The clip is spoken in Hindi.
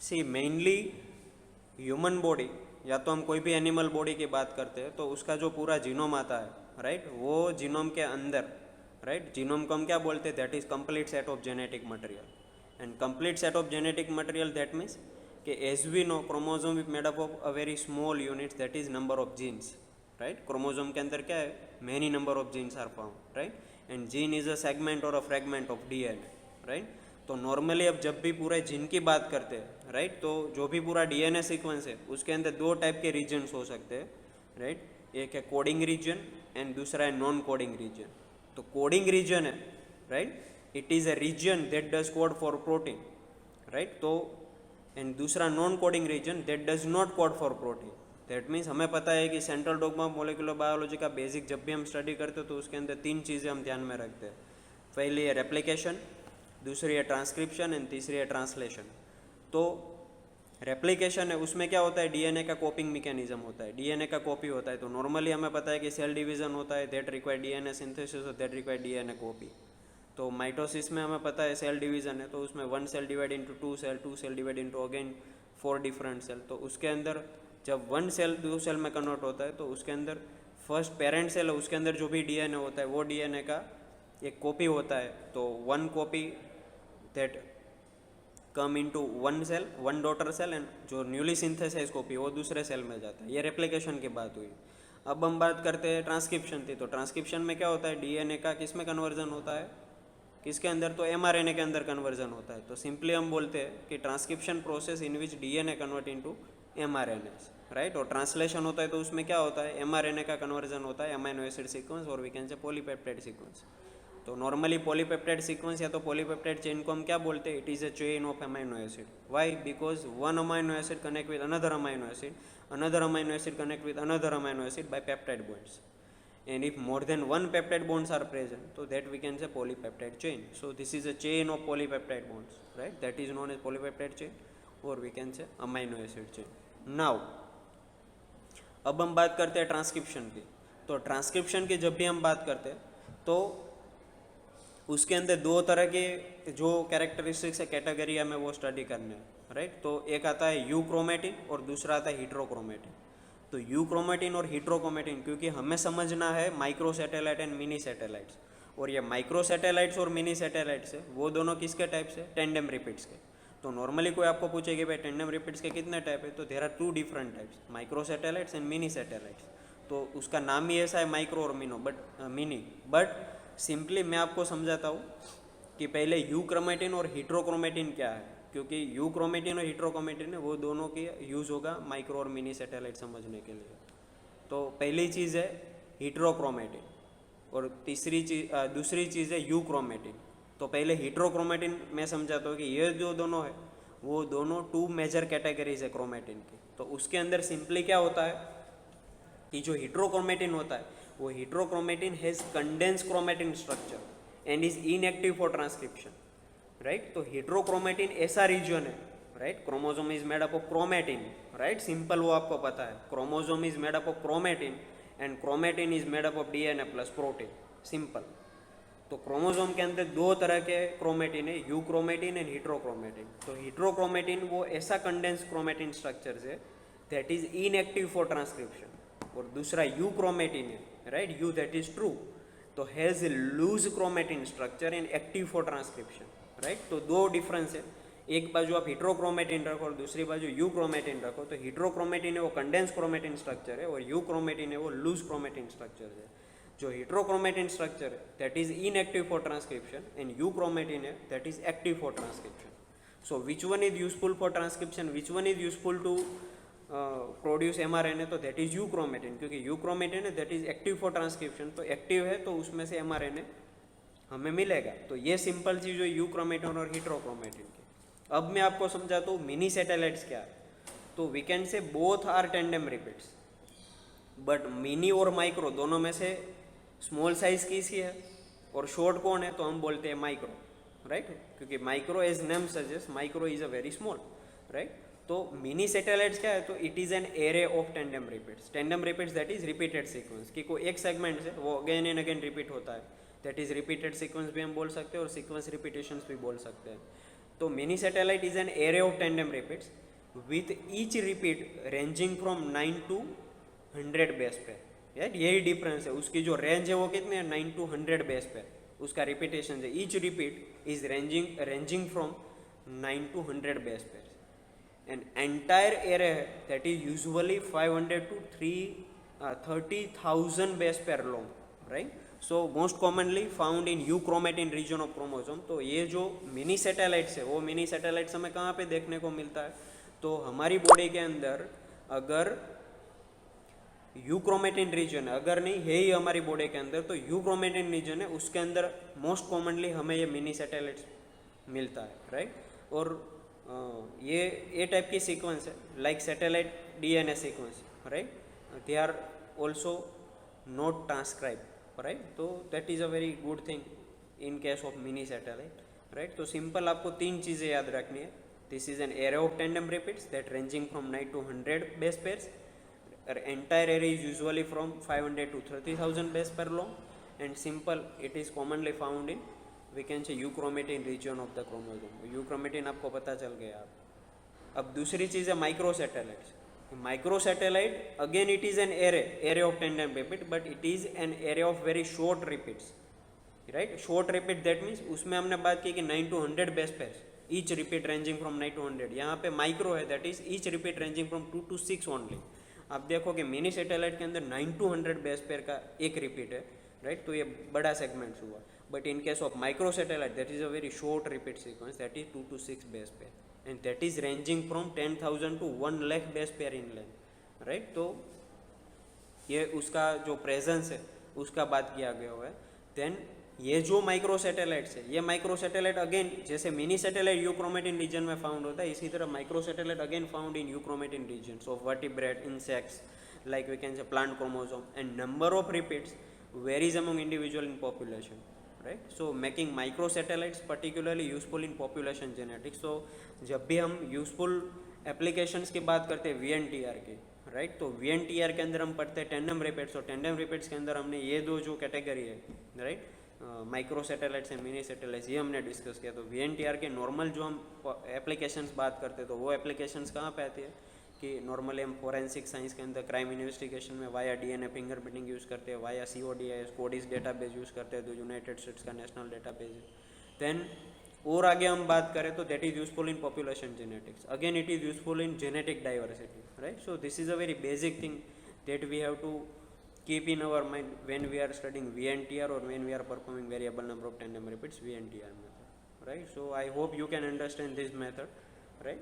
सी मेनली ह्यूमन बॉडी या तो हम कोई भी एनिमल बॉडी की बात करते हैं तो उसका जो पूरा जीनोम आता है, राइट, वो जीनोम के अंदर, राइट, जीनोम को हम क्या बोलते हैं, that is complete set of genetic material. And complete set of genetic material that means कि as we know chromosome is made up of a very small unit that is number of genes, right. Chromosome के अंदर क्या है, many number of genes are found, right. And gene is a segment or a fragment of DNA, right. तो नॉर्मली अब जब भी पूरे जीन की बात करते हैं, राइट, तो जो भी पूरा डीएनए सीक्वेंस है उसके अंदर दो टाइप के रीजन्स हो सकते हैं, राइट। एक है कोडिंग रीजन एंड दूसरा है नॉन कोडिंग रीजन। तो कोडिंग रीजन है, right, it is a region that does code for protein, right. तो एंड दूसरा non coding region that does not code for protein. That means हमें पता है कि सेंट्रल डॉगमा मोलिकुलर बायोलॉजी का बेसिक जब भी हम स्टडी करते हो तो उसके अंदर तीन चीज़ें हम ध्यान में रखते हैं। पहली है रेप्लिकेशन, दूसरी है ट्रांसक्रिप्शन एंड तीसरी है ट्रांसलेशन। तो रेप्लिकेशन है, उसमें क्या होता है, डीएनए का कॉपिंग मैकेनिज्म होता है, डीएनए का कॉपी होता है। तो नॉर्मली हमें पता है कि सेल डिवीजन होता है, दैट रिक्वायर डीएनए सिंथेसिस और दैट रिक्वायर डीएनए कॉपी। तो माइटोसिस में हमें पता है सेल डिवीजन है, तो उसमें one cell divide into two cell divide into again 4 different cell. तो उसके अंदर जब वन सेल 2 सेल में कन्वर्ट होता है तो उसके अंदर फर्स्ट पेरेंट सेल है, उसके अंदर जो भी डीएनए होता है वो डीएनए का एक कॉपी होता है। तो one copy that come into one cell, one daughter cell, and जो न्यूली सिंथेसाइज कॉपी वो दूसरे सेल में जाता है। ये रेप्लिकेशन की बात हुई। अब हम बात करते हैं ट्रांसक्रिप्शन की। तो ट्रांसक्रिप्शन में क्या होता है, डीएनए का किस में कन्वर्जन होता है, किसके अंदर, तो एमआरएनए के अंदर कन्वर्जन होता है। तो सिंपली हम बोलते हैं कि transcription process in which DNA convert into mRNA, right. और ट्रांसलेशन होता है तो उसमें क्या होता है, एमआरएनए का कन्वर्जन होता है अमीनो एसिड सीक्वेंस और we can say polypeptide sequence. तो नॉर्मली पॉलीपेप्टाइड सीक्वेंस या तो पॉलीपेप्टाइड चेन को हम क्या बोलते हैं, it is a chain of amino acid. Why, because one amino acid connect with another amino acid, another amino acid connect with another amino acid by peptide bonds, and if more than one peptide bonds are present, so that we can say polypeptide chain. So this is a chain of polypeptide bonds, right, that is known as polypeptide chain or we can say amino acid chain. Now अब हम बात करते हैं ट्रांसक्रिप्शन की। तो ट्रांसक्रिप्शन की जब भी हम बात करते हैं तो उसके अंदर दो तरह के जो कैरेक्टरिस्टिक्स है, कैटेगरी हमें वो स्टडी करने हैं, राइट। तो एक आता है यू क्रोमेटिन और दूसरा आता है हीट्रोक्रोमेटिन। तो यू क्रोमेटिन और हीट्रोक्रोमेटिन, क्योंकि हमें समझना है micro satellite and mini satellites, और ये माइक्रो सैटेलाइट्स और मिनी सैटेलाइट्स है वो दोनों किसके टाइप्स है, टेंडम रिपीट्स के। तो नॉर्मली कोई आपको पूछे कि भाई टेंडम रिपीट्स के कितने टाइप है, तो there are 2 different types, micro satellites and mini satellites. तो उसका नाम ही ऐसा है माइक्रो और मिनी, बट सिंपली मैं आपको समझाता हूँ कि पहले यू क्रोमेटिन और हीट्रोक्रोमेटिन क्या है, क्योंकि यू क्रोमेटिन और हीट्रोक्रोमेटिन है वो दोनों की यूज़ होगा माइक्रो और मिनी सैटेलाइट समझने के लिए। तो पहली चीज़ है हीट्रोक्रोमेटिन और दूसरी चीज़ है यू क्रोमेटिन। तो पहले हीट्रोक्रोमेटिन मैं समझाता हूँ कि ये जो दोनों है वो दोनों 2 मेजर कैटेगरीज है क्रोमेटिन की। तो उसके अंदर सिंपली क्या होता है कि जो हीट्रोक्रोमेटिन होता है वो heterochromatin has condense chromatin structure and is inactive for transcription, right. तो हीट्रोक्रोमेटिन ऐसा रीजन है, right, chromosome is made up of chromatin, right, simple वो आपको पता है, chromosome is made up of chromatin and chromatin is made up of DNA plus protein, simple. तो क्रोमोसोम के अंदर 2 तरह के क्रोमेटिन है, यू क्रोमेटिन एंड हीट्रोक्रोमेटिन। तो हीट्रोक्रोमेटिन वो ऐसा कंडेंस क्रोमेटिन स्ट्रक्चर है that is inactive for transcription, और दूसरा यू क्रोमेटिन है, right, you that is true, तो has a loose chromatin structure and active for transcription, right. तो 2 डिफरेंस है, एक बाजू आप हीट्रोक्रोमेटिन रखो और दूसरी बाजू यू क्रोमेटिन रखो। तो हीट्रोक्रोमेटिन है वो कंडेंस क्रोमेटिन स्ट्रक्चर है और यू क्रोमेटिन है वो लूज क्रोमेटिन स्ट्रक्चर है। जो हीट्रोक्रोमेटिन स्ट्रक्चर है that is inactive for transcription and euchromatin है that is active for transcription. So which one is useful for transcription, which one is useful to produce mRNA, तो दैट इज यू क्रोमेटिन, क्योंकि यू क्रोमेटिन है that is active for transcription. तो एक्टिव है तो उसमें से एमआरएनए हमें मिलेगा। तो ये सिंपल चीज़ है यू क्रोमेटिन और हीट्रोक्रोमेटिन की। अब मैं आपको समझाता हूँ मिनी सैटेलाइट्स क्या है। तो we can say both are tandem repeats, but mini और माइक्रो दोनों में से स्मॉल साइज किसी है और शॉर्ट कौन है, तो हम बोलते हैं माइक्रो, राइट, क्योंकि micro as name suggest micro is a very small, right. तो मिनी सैटेलाइट्स क्या है, तो it is an array of tandem repeats. Tandem repeats that is repeated sequence, कि कोई एक सेगमेंट से वो अगेन एंड अगेन रिपीट होता है, दैट इज रिपीटेड सीक्वेंस भी हम बोल सकते हैं और सीक्वेंस रिपीटेशंस भी बोल सकते हैं। तो mini satellite is an array of tandem repeats with each repeat ranging from 9 to 100 base पे, राइट, यही डिफरेंस है, उसकी जो रेंज है वो कितनी है 9 to 100 बेस पे, उसका रिपीटेशन है, each repeat is ranging from 9 to 100 base पे, an entire array that is usually 500 to 30,000 base pair long, right. So most commonly found in euchromatin region of chromosome. तो ये जो मिनी सैटेलाइट्स है वो मिनी सैटेलाइट्स हमें कहाँ पे देखने को मिलता है, तो हमारी बॉडी के अंदर अगर यू क्रोमेटिन रीजन है, अगर नहीं है ही हमारी बॉडी के अंदर, तो यू क्रोमेटिन रीजन है उसके अंदर मोस्ट कॉमनली हमें ये मिनी सैटेलाइट्स मिलता है, राइट. और ये टाइप की सीक्वेंस है like satellite DNA sequence, right, they are also not transcribe, right. तो that is a very good thing in case of mini satellite, right. तो सिंपल आपको तीन चीज़ें याद रखनी है. This is an array of tandem repeats that ranging from 9 to 100 base pairs. Entire array is usually from 500 to 30,000 base pair long, and simple it is commonly found in, we can say, euchromatin region of the chromosome. euchromatin आपको पता चल गया. अब दूसरी चीज़ है micro satellites. Micro satellite again it is an array of tandem repeat, but it is an array of very short repeats, right. Short repeat that means उसमें हमने बात की कि 9 to 100 base pairs, each repeat ranging from 9 to 100. यहाँ पे माइक्रो है that is each repeat ranging from 2 to 6 only. आप देखो कि मिनी सैटेलाइट के अंदर 9 to 100 बेस पेयर का एक रिपीट है, राइट. तो ये बड़ा सेगमेंट्स हुआ. But in case of micro satellite that is a very short repeat sequence that is 2 to 6 base pair, and that is ranging from 10,000 to 1 lakh base pair in length, right. तो ये उसका जो प्रेजेंस है उसका बात किया गया हुआ है. देन ये जो माइक्रो सैटेलाइट्स है, ये माइक्रो सैटेलाइट अगेन जैसे मिनी सैटेलाइट यूक्रोमेटिन रीजन में फाउंड होता है, इसी तरह micro satellite again found in euchromatin region of vertebrate, insects, like we can say plant chromosome, and number of repeats varies among individual in population, right. So making micro satellites particularly useful in population genetics. So जब भी हम यूजफुल एप्लीकेशंस की बात करते हैं VNTR की, राइट, तो VNTR के अंदर हम पढ़ते हैं टेंडम रिपीट्स, और टेंडम रिपीट्स के अंदर हमने ये दो जो कैटेगरी है, right, micro satellites and mini satellites, ये हमने डिस्कस किया. तो VNTR के नॉर्मल जो हम एप्लीकेशंस बात करते हैं तो वो एप्लीकेशंस कहाँ पे आती है कि नॉर्मली हम फोरेंसिक साइंस के अंदर क्राइम इन्वेस्टिगेशन में वाया डीएनए फिंगरप्रिंटिंग यूज़ करते हैं, via CODIS CODIS database use करते हैं, जो यूनाइटेड स्टेट्स का नेशनल डेटाबेस है. देन और आगे हम बात करें तो that is useful in population genetics, again it is useful in genetic diversity, right. So this is a very basic thing that we have to keep in our mind when we are studying VNTR or when we are performing variable number of tandem repeats VNTR method, right. So I hope you can understand this method, right.